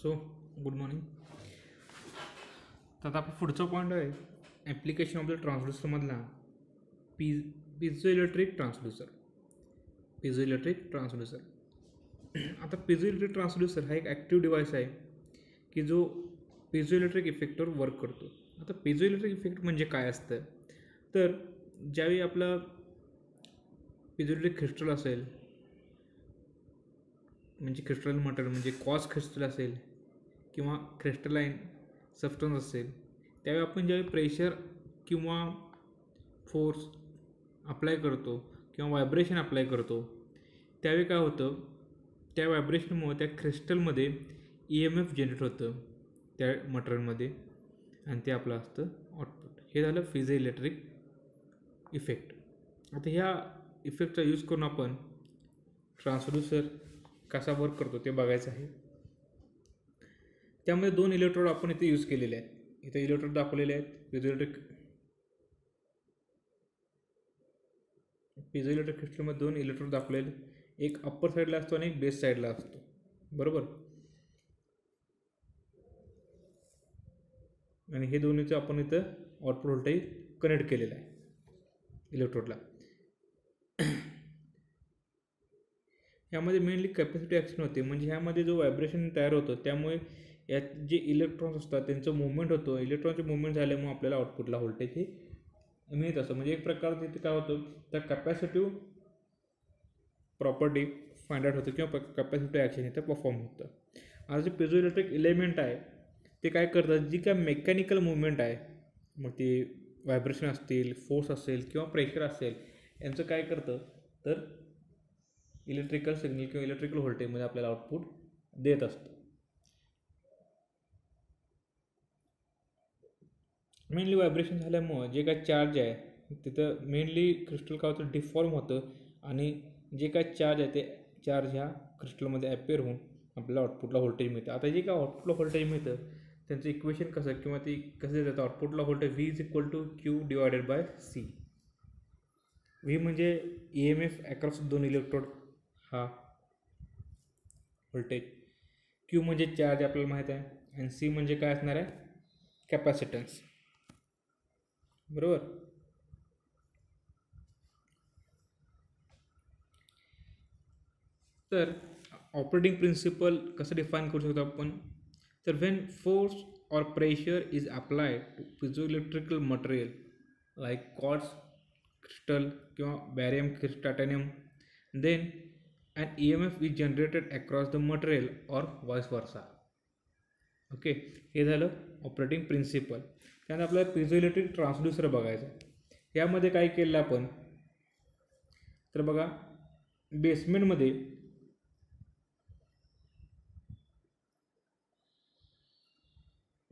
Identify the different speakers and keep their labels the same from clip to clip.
Speaker 1: So good morning. तर आता आपण पुढचा पॉईंट आहे ॲप्लिकेशन ऑफ द ट्रान्सड्यूसरमधला पिझो इलेक्ट्रिक ट्रान्सड्यूसर. आता पिझो इलेक्ट्रिक ट्रान्सड्यूसर हा एक ॲक्टिव्ह डिव्हाइस आहे की जो पिझो इलेक्ट्रिक इफेक्टवर वर्क करतो. आता पिझो इलेक्ट्रिक इफेक्ट म्हणजे काय असतं, तर ज्यावेळी आपला पिझो इलेक्ट्रिक क्रिस्टल असेल, म्हणजे क्रिस्टल मटेरियल म्हणजे क्वार्ट्ज क्रिस्टल असेल किंवा क्रिस्टलाइन सबस्टन्स असेल, त्यावेळी आपण ज्यावेळी प्रेशर किंवा फोर्स अप्लाय करतो किंवा व्हायब्रेशन अप्लाय करतो, त्यावेळी काय होतं, त्या व्हायब्रेशनमुळे त्या क्रिस्टलमध्ये EMF जनरेट होतं त्या मटेरियलमध्ये आणि ते आपलं असतं आउटपुट. हे झालं पिझो इलेक्ट्रिक इफेक्ट. आता ह्या इफेक्टचा यूज करून आपण ट्रान्सड्यूसर कसा वर्क करतो ते बघायचं आहे. त्यामध्ये 2 इलेक्ट्रोड आपण इथे यूज केलेले आहेत. इथे इलेक्ट्रोड दाखवलेले आहेत. पिझो इलेक्ट्रिक क्रिस्टलमध्ये 2 इलेक्ट्रोड दाखवलेले, एक अप्पर साईडला असतो आणि एक बेस साईडला असतो, बरोबर. आणि हे दोन्हीचं आपण इथं आउटपुट व्होल्टेज कनेक्ट केलेलं आहे इलेक्ट्रोडला. ह्यामध्ये मेनली कॅपॅसिटी ॲक्शन होते, म्हणजे ह्यामध्ये जो व्हायब्रेशन तयार होतं त्यामुळे यात जे इलेक्ट्रॉन्स असतात त्यांचं मुवमेंट होतो. इलेक्ट्रॉनचे मुवमेंट झाल्यामुळे आपल्याला आउटपुटला व्होल्टेज हे मिळत असतं. म्हणजे एक प्रकार तिथे काय होतं, तर कॅपॅसिटिव्ह प्रॉपर्टी फाइंड आउट होतं किंवा कॅपॅसिटिव्ह ॲक्शन इथं परफॉर्म होतं. आता जे पिझो इलेक्ट्रिक एलिमेंट आहे ते काय करतात, जी काय मेकॅनिकल मुवमेंट आहे, मग ते व्हायब्रेशन असतील, फोर्स असेल किंवा प्रेशर असेल, यांचं काय करतं तर इलेक्ट्रिकल सिग्नल किंवा इलेक्ट्रिकल व्होल्टेजमध्ये आपल्याला आउटपुट देत असतं. मेनली व्हायब्रेशन झाल्यामुळं जे काय चार्ज आहे तिथं मेनली क्रिस्टल काय होतं, डिफॉर्म होतं आणि जे काय चार्ज आहे ते चार्ज ह्या क्रिस्टलमध्ये ॲपेअर होऊन आपल्याला आउटपुटला व्होल्टेज मिळतं. आता जे काय आउटपुटला व्होल्टेज मिळतं त्यांचं इक्वेशन कसं किंवा ती कसं देतात, आउटपुटला व्होल्टेज V = Q/C. V म्हणजे EMF अक्रॉस 2 इलेक्ट्रोड हा व्होल्टेज, Q म्हणजे चार्ज आपल्याला माहीत आहे आणि C म्हणजे काय असणार आहे, कॅपॅसिटन्स, बरोबर. तर ऑपरेटिंग प्रिन्सिपल कसं डिफाईन करू शकतो आपण, तर when force or pressure is applied to piezo electrical material like quartz crystal किंवा barium titanium, then an EMF is generated across the material or vice versa. Okay, हे झालं ऑपरेटिंग प्रिन्सिपल. त्यानंतर आपल्याला पिझो इलेक्ट्रिक ट्रान्सड्यूसर बघायचं. यामध्ये काय केलं आपण, तर बघा बेसमेंटमध्ये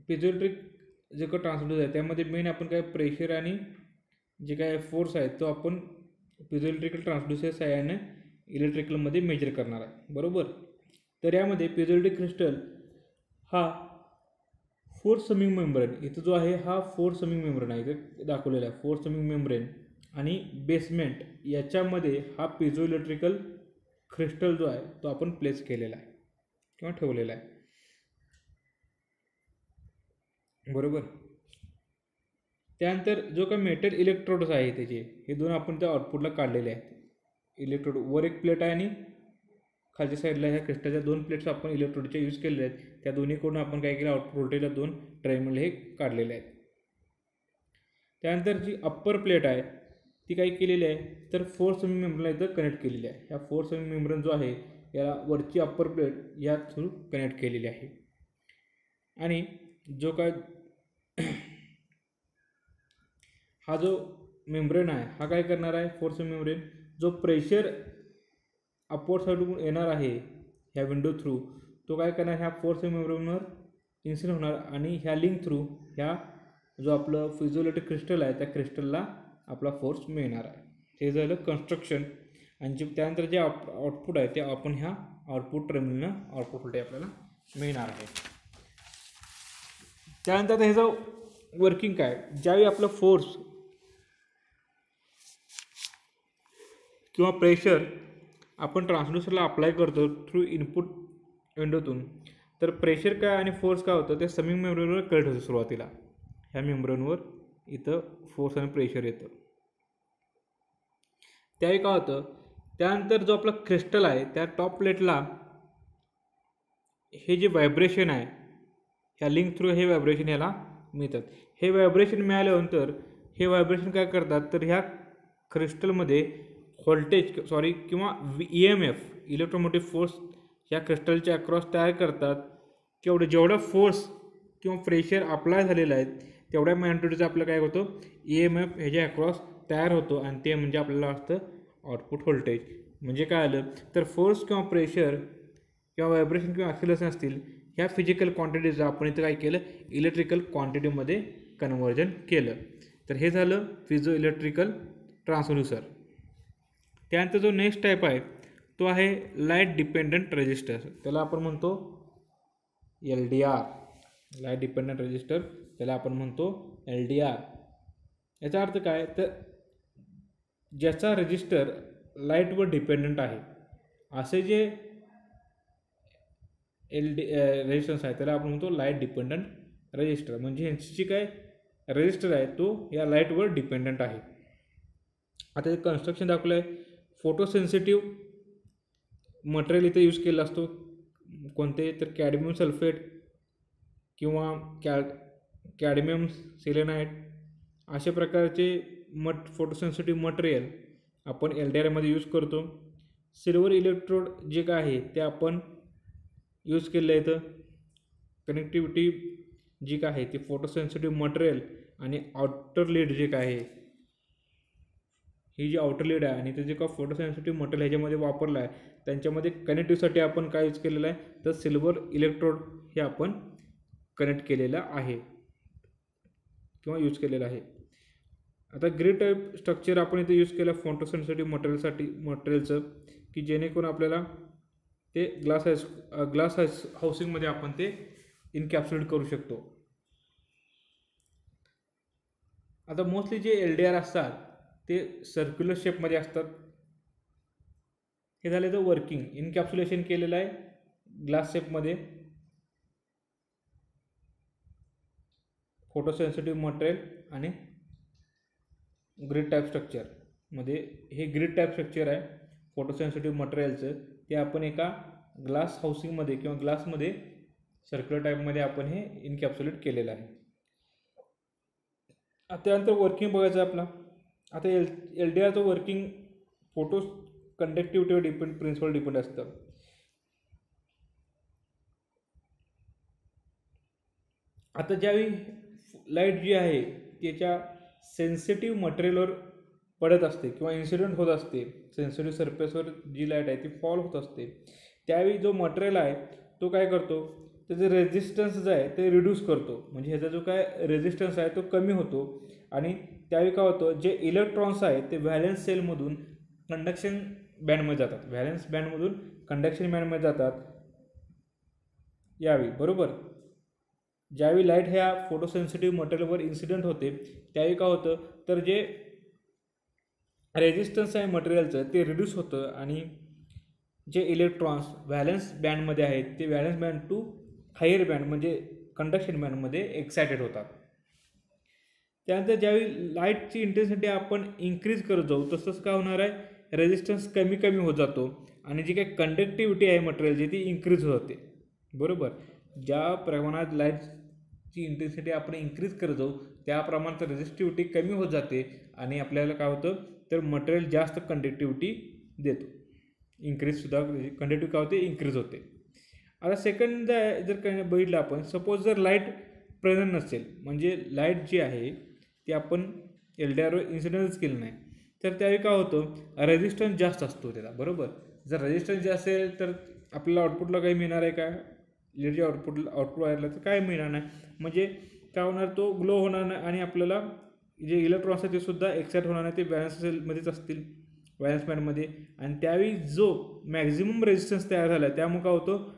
Speaker 1: पिझो इलेक्ट्रिक जे काही ट्रान्सड्यूसर आहे त्यामध्ये मेन आपण काय प्रेशर आणि जे काय फोर्स आहे तो आपण पिझो इलेक्ट्रिकल ट्रान्सड्यूसर साहाय्याने इलेक्ट्रिकलमध्ये मेजर करणार आहे, बरोबर. तर यामध्ये पिझो इलेक्ट्रिक क्रिस्टल हा 4 समिंग मेम्ब्रेन, इथं जो आहे हा 4 समिंग मेम्ब्रेन आहे, इथे दाखवलेला आहे 4 समिंग मेम्ब्रेन आणि बेसमेंट याच्यामध्ये हा पिझो इलेक्ट्रिकल क्रिस्टल जो आहे तो आपण प्लेस केलेला आहे किंवा ठेवलेला आहे, बरोबर. त्यानंतर जो काही मेटल इलेक्ट्रोड्स आहे त्याचे हे 2 आपण त्या आउटपुटला काढलेले आहेत. इलेक्ट्रोड वर एक प्लेट आहे आणि खालच्या साईडला ह्या क्रिस्टलच्या 2 प्लेट्स आपण इलेक्ट्रोडच्या यूज केलेल्या आहेत. त्या दोन्हीकडून आपण काय केलं, आउटपुट व्होल्टेजला 2 टर्मिनल हे काढलेले आहेत. त्यानंतर जी अप्पर प्लेट आहे ती काय केलेली आहे, तर 4 समिंग मेम्ब्रेनला इथं कनेक्ट केलेली आहे. ह्या 4 समिंग मेम्ब्रेन जो आहे याला वरची अप्पर प्लेट या थ्रू कनेक्ट केलेली आहे. आणि जो काय हा जो मेम्ब्रेन आहे हा काय करणार आहे, 4 समिंग मेम्ब्रेन, जो प्रेशर अपवर्ड साईडून येणार आहे ह्या विंडो थ्रू तो काय करणार, ह्या 4 समिंग मेम्ब्रेनवर इन्सिडेंट होणार आणि ह्या लिंक थ्रू ह्या जो आपलं पिझो इलेक्ट्रिक क्रिस्टल आहे त्या क्रिस्टलला आपला फोर्स मिळणार आहे. हे झालं कन्स्ट्रक्शन. आणि जे त्यानंतर जे आउटपुट आहे ते आपण ह्या आउटपुट टर्मिनलनं आउटपुट व्होल्टेज आपल्याला मिळणार आहे. त्यानंतर ह्याचं वर्किंग काय, ज्यावेळी आपलं फोर्स किंवा प्रेशर आपण ट्रान्सड्यूसरला अप्लाय करतो थ्रू इनपुट विंडोतून, तर प्रेशर काय आणि फोर्स काय होतं ते समिंग मेम्ब्रेनवर कळत होतं सुरुवातीला. ह्या मेम्ब्रेनवर इथं फोर्स आणि प्रेशर येतं. त्यावेळी काय होतं, त्यानंतर जो आपला क्रिस्टल आहे त्या टॉप प्लेटला हे जे व्हायब्रेशन आहे ह्या लिंक थ्रू हे व्हायब्रेशन याला मिळतात. हे व्हायब्रेशन मिळाल्यानंतर हे व्हायब्रेशन काय करतात तर ह्या क्रिस्टलमध्ये व्होल्टेज किंवा EMF इलेक्ट्रोमोटिव्ह फोर्स या क्रिस्टलच्या अक्रॉस तयार करतात. जेवढा फोर्स किंवा प्रेशर अप्लाय झालेला आहे तेवढ्या मॅग्निट्यूडचं आपलं काय होतं EMF ह्याच्या अक्रॉस तयार होतो आणि ते म्हणजे आपल्याला असतं आउटपुट व्होल्टेज. म्हणजे काय आलं तर फोर्स किंवा प्रेशर किंवा व्हायब्रेशन किंवा ॲक्सिलरेशन असतील ह्या फिजिकल क्वांटिटीचं आपण इथं काय केलं इलेक्ट्रिकल क्वांटिटीमध्ये कन्व्हर्जन केलं. तर हे झालं फिजो इलेक्ट्रिकल ट्रान्सड्यूसर. त्यानंतर जो नेक्स्ट टाईप आहे तो आहे लाईट डिपेंडंट रेजिस्टर. त्याला आपण म्हणतो LDR. लाईट डिपेंडंट रेजिस्टर त्याला आपण म्हणतो LDR. याचा अर्थ काय तर ज्याचा रेजिस्टर लाईटवर डिपेंडंट आहे असे जे रेजिस्टन्स आहे त्याला आपण म्हणतो लाईट डिपेंडंट रेजिस्टर. म्हणजे ह्यांची काय रेजिस्टर आहे तो या लाईटवर डिपेंडंट आहे. आता हे कन्स्ट्रक्शन दाखवलं आहे. फोटोसेन्सिटिव्ह मटेरियल इथे यूज केला असतो. कोणते तर कॅडमियम सल्फेट किंवा कॅडमियम सेलेनाइट अशा प्रकारचे फोटोसेन्सिटिव्ह मटेरियल आपण LDRमध्ये यूज करतो. सिल्वर इलेक्ट्रोड जे काय आहे ते आपण यूज केलं आहे. इथं कनेक्टिव्हिटी जी काय आहे ती फोटोसेन्सिटिव्ह मटेरियल आणि आउटर लीड जे काय आहे ही जी आउटर लीड आहे आणि ते जे काय फोटोसेन्सिटिव्ह मटेरियल ह्याच्यामध्ये वापरलं आहे त्यांच्यामध्ये कनेक्टिव्हसाठी आपण काय यूज केलेलं आहे तर सिल्वर इलेक्ट्रोड हे आपण कनेक्ट केलेलं आहे किंवा यूज केलेलं आहे. आता ग्रिड टाईप स्ट्रक्चर आपण इथे यूज केलं फोटोसेन्सिटिव्ह मटेरियलचं की जेणेकरून आपल्याला ते ग्लास हाऊसिंगमध्ये आपण ते इनकॅप्सुलेट करू शकतो. आता मोस्टली जे LDR असतात ते सर्क्युलर शेपमध्ये असतात. हे झाले तर वर्किंग. इनकॅप्सुलेशन केलेलं आहे ग्लास शेपमध्ये फोटोसेन्सिटिव्ह मटेरियल आणि ग्रिड टाईप स्ट्रक्चरमध्ये. हे ग्रिड टाईप स्ट्रक्चर आहे फोटोसेन्सिटिव्ह मटेरियलचं. ते आपण एका ग्लास हाऊसिंगमध्ये किंवा ग्लासमध्ये सर्क्युलर टाईपमध्ये आपण हे इनकॅप्सुलेट केलेलं आहे. त्यानंतर वर्किंग बघायचं आपला. आता LDRचं वर्किंग फोटो कंडक्टिव्हिटीवर प्रिन्सिपल डिपेंड असतं. आता ज्यावेळी लाईट जी आहे त्याच्या सेन्सिटिव्ह मटेरियलवर पडत असते किंवा इन्सिडेंट होत असते, सेन्सिटिव्ह सरफेसवर जी लाईट आहे ती फॉल होत असते, त्यावेळी जो मटेरियल आहे तो काय करतो त्याचं रेझिस्टन्स जो आहे ते रिड्यूस करतो. म्हणजे ह्याचा जो काय रेझिस्टन्स आहे तो कमी होतो आणि त्यावेळी काय होतं जे इलेक्ट्रॉन्स आहेत ते व्हॅलेन्स सेलमधून कंडक्शन बँडमध्ये जातात. व्हॅलेन्स बँडमधून कंडक्शन बँडमध्ये जातात. यावेळी बरोबर ज्यावेळी लाईट ह्या फोटोसेन्सिटिव्ह मटेरियलवर इन्सिडेंट होते त्यावेळी काय होतं तर जे रेझिस्टन्स आहे मटेरियलचं ते रिड्यूस होतं आणि जे इलेक्ट्रॉन्स व्हॅलेन्स बँडमध्ये आहेत ते valence band to higher band म्हणजे कंडक्शन बँडमध्ये एक्सायटेड होतात. त्यानंतर ज्यावेळी लाईटची इंटेन्सिटी आपण इन्क्रीज करत जाऊ तसंच काय होणार आहे रेझिस्टन्स कमी कमी होत जातो आणि जी काही कंडक्टिव्हिटी आहे मटेरियलची ती इन्क्रीज होते. बरोबर ज्या प्रमाणात लाईटची इंटेन्सिटी आपण इन्क्रीज करत जाऊ त्या प्रमाणात रेझिस्टिव्हिटी कमी होत जाते आणि आपल्याला काय होतं तर मटेरियल जास्त कंडक्टिव्हिटी देतो. इन्क्रीजसुद्धा कंडक्टिव्हिटी काय होते इन्क्रीज होते. आता सेकंड जर काही बघितलं आपण सपोज जर लाईट प्रेझेंट नसेल म्हणजे लाईट जी आहे ती आपण LDRवर इन्सिडेंटच केलं नाही तर त्यावेळी काय होतं रेझिस्टन्स जास्त असतो त्याला. बरोबर जर रेझिस्टन्स जास्त असेल तर आपल्याला आउटपुटला काही मिळणार आहे का लेटच्या आउटपुट वायरला तर काय मिळणार नाही. म्हणजे काय होणार तो ग्लो होणार नाही आणि आपल्याला जे इलेक्ट्रॉन्स आहेत ते सुद्धा एक्साइट होणार नाही. ते व्हॅलेन्स सेलमध्येच असतील व्हॅलेन्स बँडमध्ये आणि त्यावेळी जो मॅक्झिमम रेझिस्टन्स तयार झाला त्यामुळे काय होतं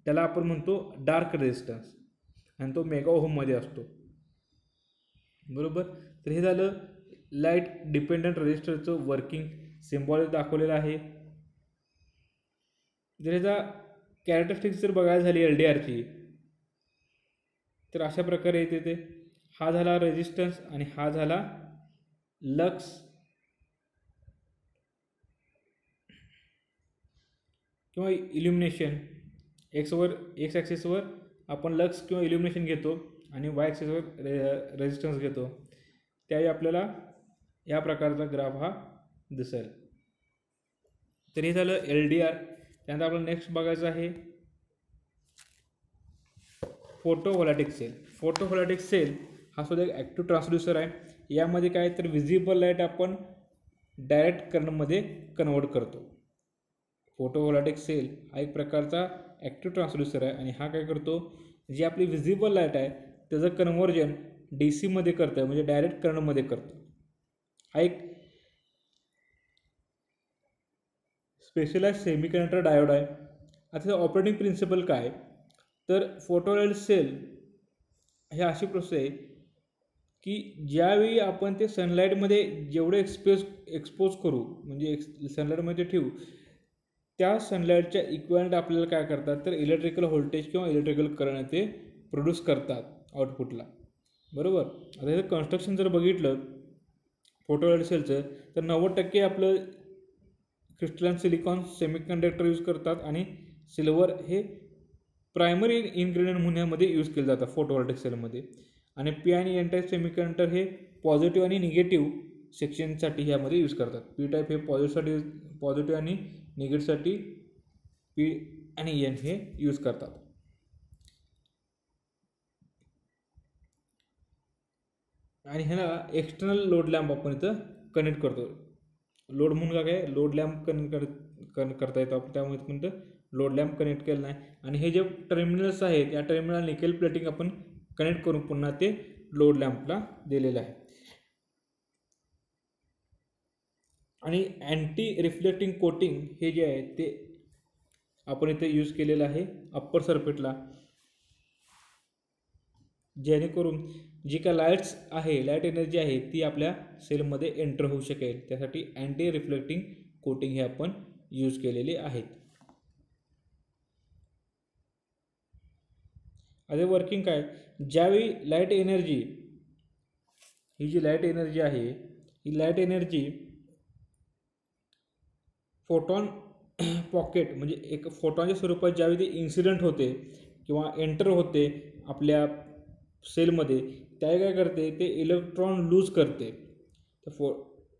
Speaker 1: त्याला आपण म्हणतो डार्क रेझिस्टन्स आणि तो मेगा ओहममध्ये असतो. बरोबर तर हे झालं लाईट डिपेंडंट रेझिस्टरचं वर्किंग सिम्बॉल दाखवलेलं आहे. जर ह्याचा कॅरेक्टरिस्टिक्स जर बघायला झाली LDRची तर अशा प्रकारे येते ते. हा झाला रेजिस्टन्स आणि हा झाला लक्स किंवा इल्युमिनेशन. एक्स ॲक्सिसवर आपण लक्स किंवा इल्युमिनेशन घेतो आणि वाय ॲक्सिसवर रेजिस्टन्स घेतो. त्यावेळी आपल्याला या प्रकारचा ग्राफ हा दिसेल. तर हे झालं LDR. त्यानंतर आपल्याला नेक्स्ट बघायचं आहे फोटोव्होल्टाइक सेल. फोटोव्होल्टाइक सेल हा सुद्धा एक ॲक्टिव्ह ट्रान्सड्यूसर आहे. यामध्ये काय तर विजिबल लाईट आपण डायरेक्ट करंटमध्ये कन्वर्ट करतो. फोटोव्होल्टाइक सेल हा एक प्रकारचा ॲक्टिव्ह ट्रान्सड्यूसर आहे आणि हा काय करतो, जी आपली विजिबल लाईट आहे त्याचं कन्व्हर्जन DC मध्ये करतं, म्हणजे डायरेक्ट करंटमध्ये करतो. हा एक स्पेशलाइज सेमीकंडक्टर डायोड आहे. आता ऑपरेटिंग प्रिन्सिपल काय, तर फोटोव्होल्टाइक सेल हे अशी प्रोसेस आहे की ज्यावेळी आपण ते सनलाईटमध्ये जेवढे एक्सपोज करू, म्हणजे सनलाईटमध्ये ठेवू, त्या सनलाईटच्या इक्वलंट आपल्याला काय करतात तर इलेक्ट्रिकल व्होल्टेज किंवा इलेक्ट्रिकल करंट ते प्रोड्यूस करतात आउटपुटला. बरोबर. आता हे कन्स्ट्रक्शन जर बघितलं फोटोव्होल्टाइक सेलचं तर 90% आपलं क्रिस्टलाइन सिलिकॉन सेमीकंडक्टर यूज करतात आणि सिल्वर हे प्रायमरी इन्ग्रेडियंट म्हणण्यामध्ये यूज केलं जातं फोटोव्होल्टाइक सेलमध्ये. आणि P आणि N टाईप सेमीकंडक्टर हे पॉझिटिव्ह आणि निगेटिव्ह सेक्शनसाठी ह्यामध्ये यूज करतात. P टाईप हे पॉझिटिव्ह आणि निगेटिव्हसाठी P आणि N हे यूज करतात. आणि ह्याला एक्सटर्नल लोड लॅम्प आपण इथं कनेक्ट करतो. लोड म्हणून काय लोड लॅम्प कनेक्ट करता येतो आपण, त्यामुळे पण लोड लॅम्प कनेक्ट केलं नाही. आणि हे जे टर्मिनल्स आहेत या टर्मिनल निकेल प्लेटिंग आपण कनेक्ट करून पुन्हा ते लोड लॅम्पला दिलेलं आहे. आणि अँटी रिफ्लेक्टिंग कोटिंग हे जे आहे ते आपण इथे यूज केलेलं आहे अप्पर सर्किटला, जेणेकरून जी काय लाईट्स आहे, लाईट एनर्जी आहे ती आपल्या सेलमध्ये एंटर होऊ शकेल. त्यासाठी अँटी रिफ्लेक्टिंग कोटिंग हे आपण यूज केलेले आहेत. आता वर्किंग काय, ज्यावेळी लाईट एनर्जी, ही जी लाईट एनर्जी आहे ही लाईट एनर्जी फोटॉन पॉकेट म्हणजे एक फोटॉनच्या स्वरूपात ज्यावेळी ती इन्सिडेंट होते किंवा एंटर होते आपल्या सेलमध्ये, त्यावेळी काय करते ते इलेक्ट्रॉन लूज करते. तर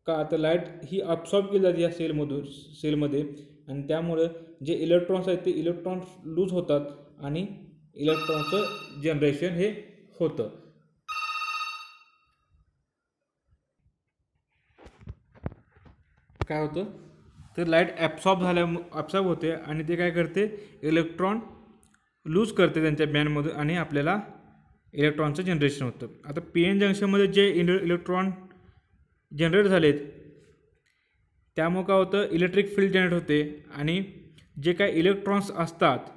Speaker 1: का तर लाईट ही अब्सॉर्ब केली जाते या सेलमध्ये आणि त्यामुळे जे इलेक्ट्रॉन्स आहेत ते इलेक्ट्रॉन लूज होतात आणि इलेक्ट्रॉनचं जनरेशन हे होतं. काय होतं तर लाईट ॲब्सॉर्ब होते आणि ते काय करते इलेक्ट्रॉन लूज करते त्यांच्या बँडमधून आणि आपल्याला इलेक्ट्रॉनचं जनरेशन होतं. आता PN जंक्शनमध्ये जे इलेक्ट्रॉन जनरेट झालेत त्यामुळे काय होतं इलेक्ट्रिक फील्ड जनरेट होते आणि जे काय इलेक्ट्रॉन्स असतात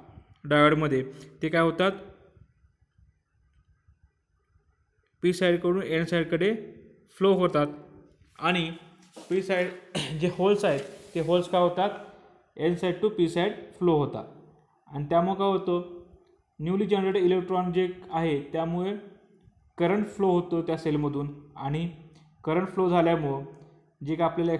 Speaker 1: डायोडमध्ये ते काय होतात P साईडकडून N साईडकडे फ्लो होतात आणि P साईड जे होल्स आहेत ते होल्स काय होतात N side to P side flow होतात. आणि त्यामुळे काय होतं न्यूली जनरेटेड इलेक्ट्रॉन जे आहे त्यामुळे करंट फ्लो होतो त्या सेलमधून आणि करंट फ्लो झाल्यामुळं जे काय आपल्याला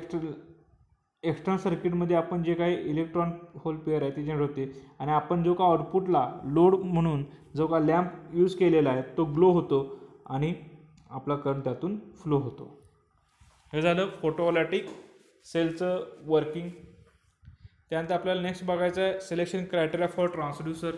Speaker 1: एक्सटर्नल सर्किटमध्ये आपण जे काही इलेक्ट्रॉन होल पेअर आहे ते जनरेट होते आणि आपण जो का आउटपुटला लोड म्हणून जो का लॅम्प यूज केलेला आहे तो ग्लो होतो आणि आपला करंट त्यातून फ्लो होतो. हे झालं फोटोव्होल्टाइक सेलचं वर्किंग. त्यानंतर आपल्याला नेक्स्ट बघायचं आहे सिलेक्शन क्रायटेरिया फॉर ट्रान्सड्यूसर.